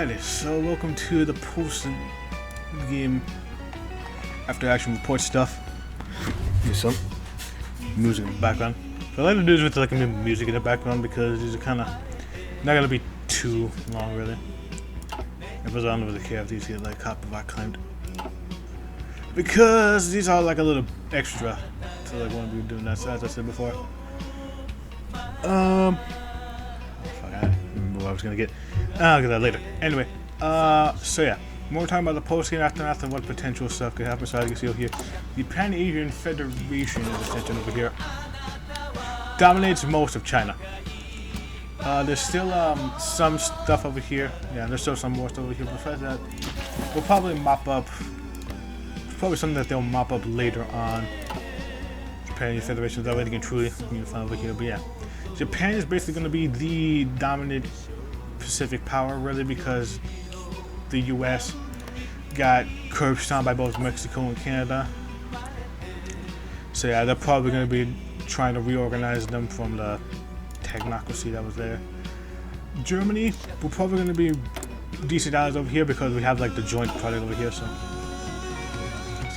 Alrighty, so welcome to the post-game after-action report stuff. Here's some music in the background. So I like to do this with like music in the background because these are kind of not gonna be too long, really. If I don't really care if these get like copyright claimed, because these are like a little extra to like when we were doing that. So as I said before, I remember what I was gonna get. I'll get that later. Anyway, so yeah, more talking about the post-game aftermath and what potential stuff could happen. So as you can see over here, the Pan-Asian Federation is extension over here dominates most of China. There's still some stuff over here. Yeah, there's still some more stuff over here. But besides that, we'll probably mop up. Probably something that they'll mop up later on. Japan Federation, that way they can truly unify over here. But yeah, Japan is basically going to be the dominant Pacific power, really, because the U.S. got curbed on by both Mexico and Canada. So yeah, they're probably going to be trying to reorganize them from the technocracy that was there. Germany, we're probably going to be decent allies over here because we have like the joint project over here. So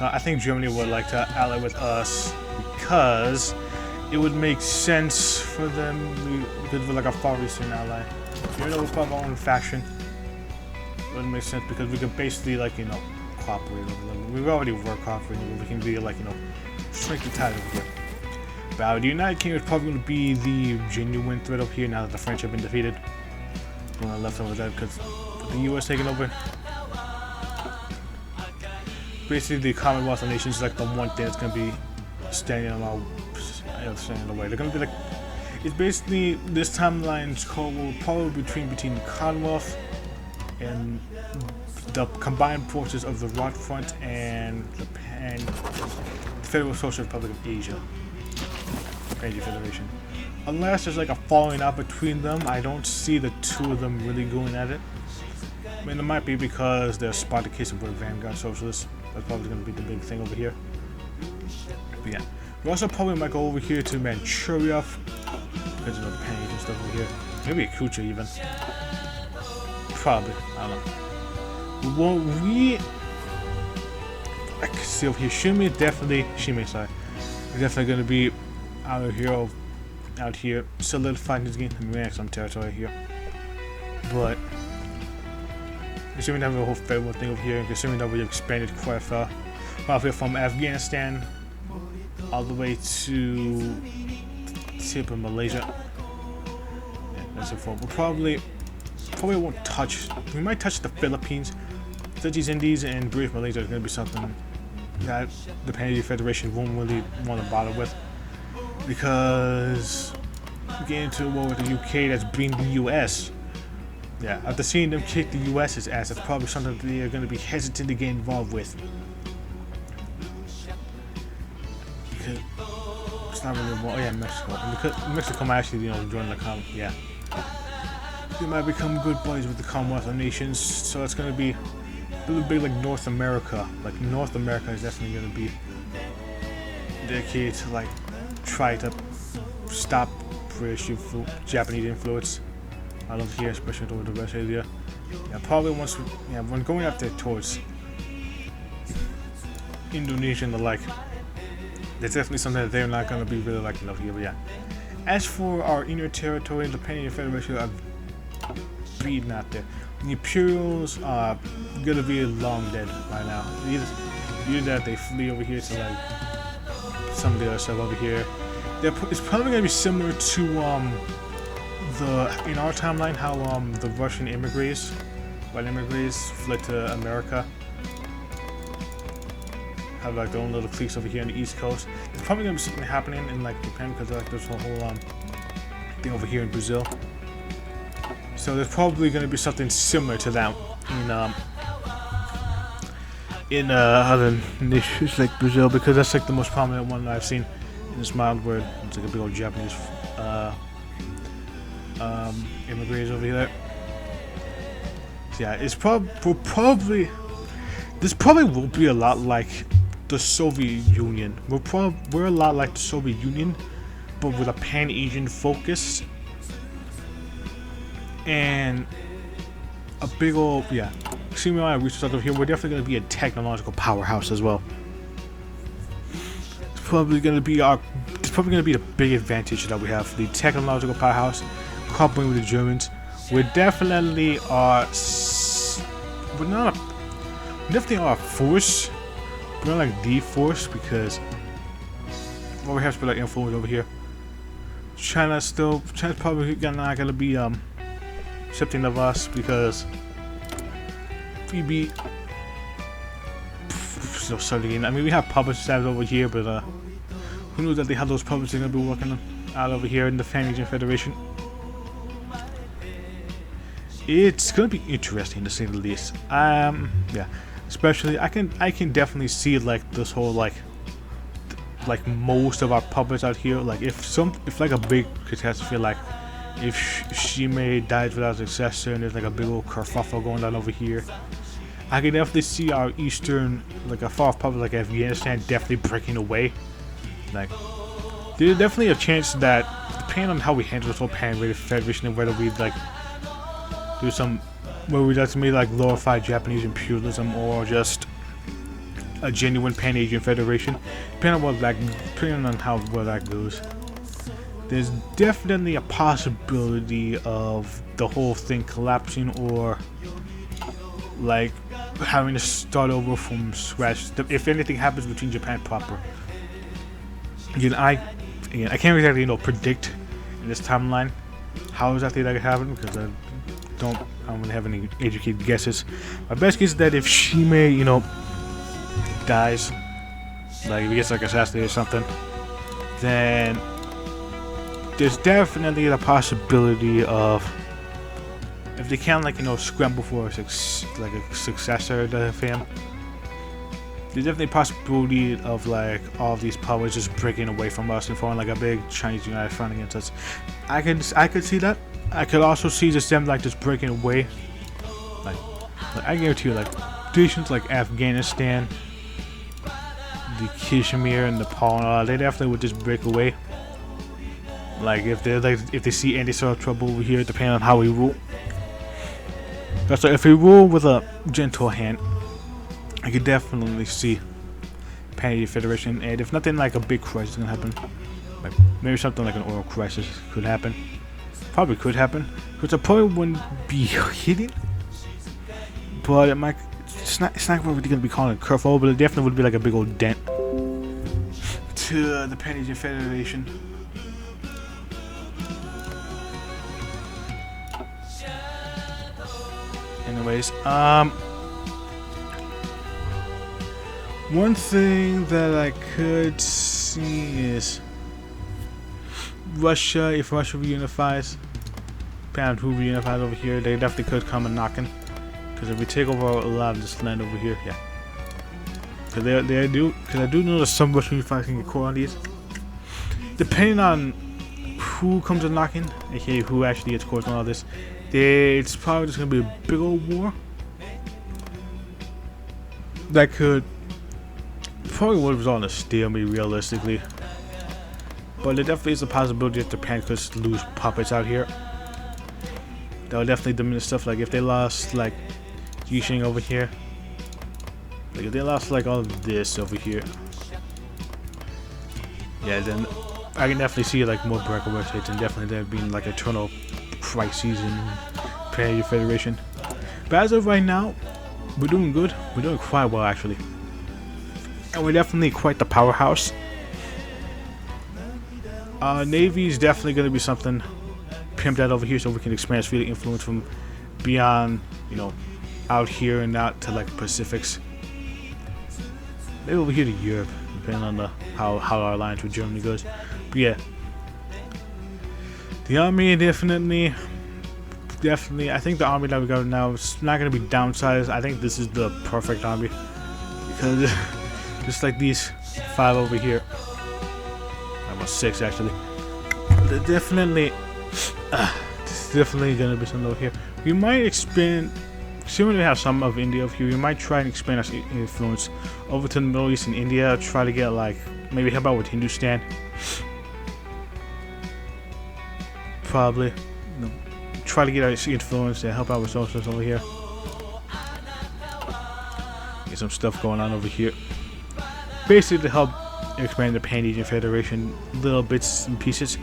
I think Germany would like to ally with us because it would make sense for them because we're like a far eastern ally. Even though we're part of our own faction, it wouldn't make sense because we could basically like, you know, cooperate with them. We've already worked cooperating, but we can be like, you know, strength and ties over here. But the United Kingdom is probably going to be the genuine threat over here now that the French have been defeated. When I left over that because the US taking over. Basically, the Commonwealth of Nations is like the one thing that's going to be standing in the way. They're going to be like, it's basically this timeline's called probably between the Commonwealth and the combined forces of the Rock Front and the Federal Social Republic of Asia. Asia Federation. Unless there's like a falling out between them, I don't see the two of them really going at it. I mean, it might be because they're spotted case of Vanguard Socialists. That's probably going to be the big thing over here. But yeah, we also probably might go over here to Manchuria because of the Pan-Asian stuff over here. Maybe Akucha even. Probably, I don't know. Well, I can see over here. Shimei definitely going to be out here solidifying this game. I mean, some territory here, but considering that we have a whole federal thing over here, and considering that we expanded quite far, from Afghanistan all the way to tip of Malaysia. Yeah, that's it for. We'll probably won't touch. We might touch the Philippines. Fidji's Indies and British Malaysia is going to be something that the Pan-Asian Federation won't really want to bother with, because we get into a war with the UK that's being the US. Yeah, after seeing them kick the US's ass, that's probably something that they're going to be hesitant to get involved with. Because it's not really war. Oh yeah, Mexico. And because Mexico might actually, you know, join the yeah. They might become good buddies with the Commonwealth of Nations, so it's going to be a little bit like North America. Like North America is definitely going to be dedicated to like try to stop British Japanese influence out of here, especially over the West area. Yeah, probably once, when going up there towards Indonesia and the like, there's definitely something that they're not going to be really liking over here. But yeah, as for our inner territory, the Pan-Asian Federation are beaten out there. The Imperials are going to be long dead by now. Either that they flee over here to like some of the other stuff over here. It's probably going to be similar to in our timeline how the Russian white immigrants fled to America, have like their own little cliques over here on the East Coast. There's probably gonna be something happening in like Japan because like there's a whole thing over here in Brazil. So there's probably gonna be something similar to that in other nations like Brazil, because that's like the most prominent one that I've seen in this mild word. It's like a big old Japanese immigrants over here. So yeah, it's probably this probably will be a lot like the Soviet Union. We're a lot like the Soviet Union, but with a Pan-Asian focus and a big old, yeah, assuming all our resources over here, we're definitely going to be a technological powerhouse as well. It's probably going to be the big advantage that we have, the technological powerhouse, coupling with the Germans. We definitely are, we're definitely are a force, but not like the force, because what we have to be like influence over here. China's probably not gonna be accepting of us because we beat so again. I mean, we have puppet stabs over here, but who knows that they have those puppets they're gonna be working out over here in the Fan Asian Federation. It's gonna be interesting to say the least. Yeah, especially I can definitely see like this whole like most of our puppets out here. Like if like a big catastrophe, like if Shimei dies without a successor, and there's like a big old kerfuffle going on over here, I can definitely see our eastern, like a far puppet like Afghanistan, definitely breaking away. Like there's definitely a chance that, depending on how we handle this whole Pan-Rated Federation and whether we like do some, whether we just maybe like glorify Japanese imperialism or just a genuine Pan-Asian Federation, depending on how well that goes. There's definitely a possibility of the whole thing collapsing, or like having to start over from scratch if anything happens between Japan proper. Again, I can't exactly predict in this timeline how exactly that could happen, because I don't really have any educated guesses. My best guess is that if Shimei, dies, like if he gets like assassinated or something, then there's definitely the possibility of, if they can't scramble for a successor to him, there's definitely a possibility of like all of these powers just breaking away from us and forming like a big Chinese united front against us. I could see that. I could also see just them just breaking away. Like I guarantee you, like nations like Afghanistan, the Kashmir and Nepal, they definitely would just break away. Like if they see any sort of trouble over here, depending on how we rule. So if we rule with a gentle hand, I could definitely see Pan-Asian Federation, and if nothing like a big crisis gonna happen, like maybe something like an oil crisis could happen. Probably could happen, which I probably wouldn't be hitting, but it might. It's not really gonna be calling it a curveball, but it definitely would be like a big old dent to the Pan-Asian Federation. Anyways, one thing that I could see is Russia. If Russia reunifies, depending on who reunifies over here, they definitely could come and knocking. Because if we take over a lot of this land over here, yeah. Because I do know that some Russian unifiers can get caught on these. Depending on who comes and knocking, aka who actually gets caught on all this, it's probably just gonna be a big old war. That could probably would result in a stalemate realistically. But there definitely is a possibility that Japan could lose puppets out here. That would definitely diminish stuff. Like if they lost like Yixing over here, like if they lost like all of this over here, yeah, then I can definitely see like more breakaway states, and definitely there being like eternal crises in Pan-Asian Federation. But as of right now, we're doing good. We're doing quite well actually, and we're definitely quite the powerhouse. Navy is definitely going to be something pimped out over here, so we can expand sphere influence from beyond, out here and out to like Pacifics. Maybe over here to Europe, depending on how our alliance with Germany goes. But yeah, the army definitely. I think the army that we got now is not going to be downsized. I think this is the perfect army, because just like these 5 over here. Almost 6 actually. They're definitely it's definitely gonna be some over here. We might expand, assuming we have some of India over here, we might try and expand our influence over to the Middle East and India. Try to get like maybe help out with Hindustan. Probably. No. try to get our influence and help our resources over here. Get some stuff going on over here. Basically to help expand the Pan-Asian Federation, little bits and pieces.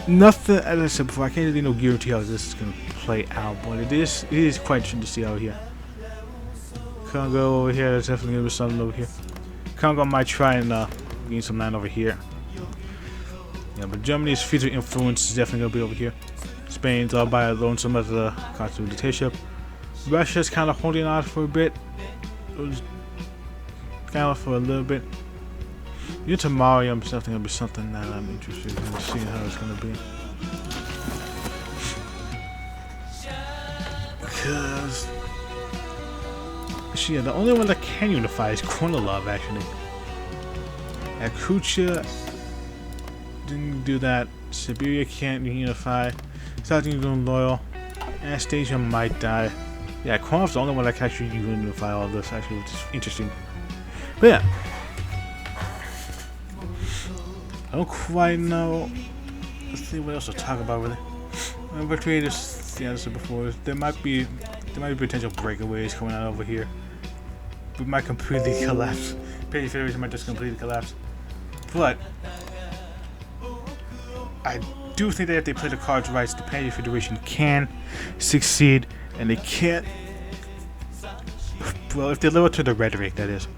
Nothing, as I said before, I can't really guarantee how this is going to play out, but it is quite interesting to see out here. Congo over here, there's definitely going to be something over here. Congo might try and gain some land over here. Yeah, but Germany's future influence is definitely going to be over here. Spain's all by alone some of the constitutional dictatorship. Russia's kind of holding on for a bit. Kind of for a little bit. Tomorrow, I'm definitely going to be something that I'm interested in seeing how it's going to be. Because... yeah, the only one that can unify is Kornilov, actually. Akucha didn't do that. Siberia can't unify. South England loyal. Anastasia might die. Yeah, Kornilov's the only one that can actually unify all this, actually, which is interesting. But yeah. I don't quite know. Let's see what else to talk about, really. But yeah, as I said before, there might be potential breakaways coming out over here. We might completely collapse. Pan-Asian Federation might just completely collapse. But I do think that if they play the cards right, the Pan-Asian Federation can succeed, and they can't. Well, if they live up to the rhetoric, that is.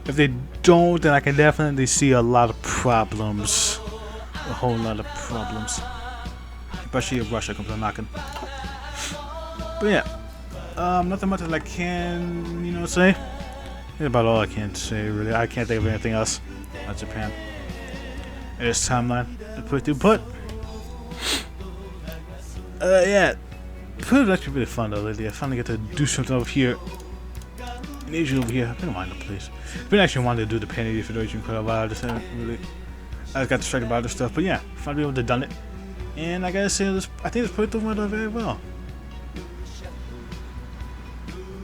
If they don't, then I can definitely see a lot of problems. A whole lot of problems. Especially if Russia comes on knocking. But yeah. Nothing much that I can, say. That's about all I can say, really. I can't think of anything else on Japan. And this timeline. But yeah. It was actually really fun though lately. I finally get to do something over here. In Asia over here. I've been wanting to place. I've been actually wanting to do the Pan-Asian Federation quite a while. I just haven't really. I just got distracted by other stuff. But yeah, finally able to done it. And I gotta say this, I think it's put the weather very well.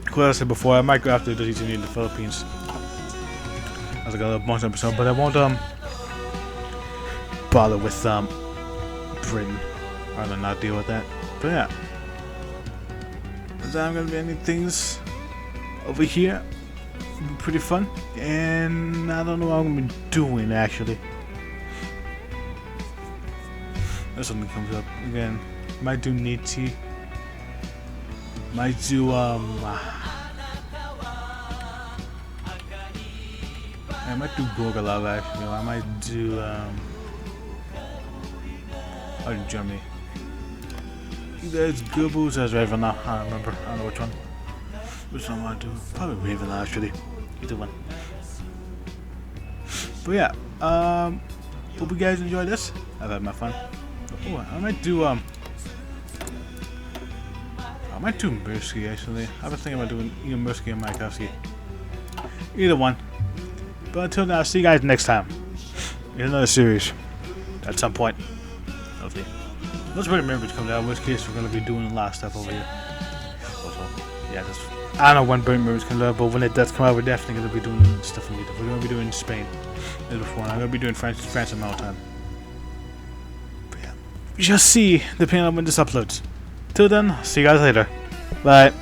Like I said before, I might go after the GTD in the Philippines. I was like a bunch of episodes, but I won't bother with Britain. I'd rather not deal with that. But yeah. But I'm gonna be ending things over here. It'll be pretty fun. And I don't know what I'm gonna be doing actually. If something comes up again. Might do Niti. Might do I might do Gorgolov actually. I might do Germany. Either it's Goebbels or Ravenna. I don't remember. I don't know which one. Which one I want to do? Probably Ravenna actually. Either one. But yeah. Hope you guys enjoyed this. I've had my fun. Oh, I might do Mirsky actually. I've been thinking about doing either Mirsky or Mayakovsky. Either one. But until now, see you guys next time in another series at some point. Hopefully. Let's wait a minute to come down. In which case, we're gonna be doing a lot of stuff over here. Also, yeah, I don't know when Burnt Mirrors come out, but when it does come out, we're definitely gonna be doing stuff in Europe. We're gonna be doing Spain as before. I'm gonna be doing France and Maritime. We shall see, depending on when this uploads. Till then, see you guys later. Bye.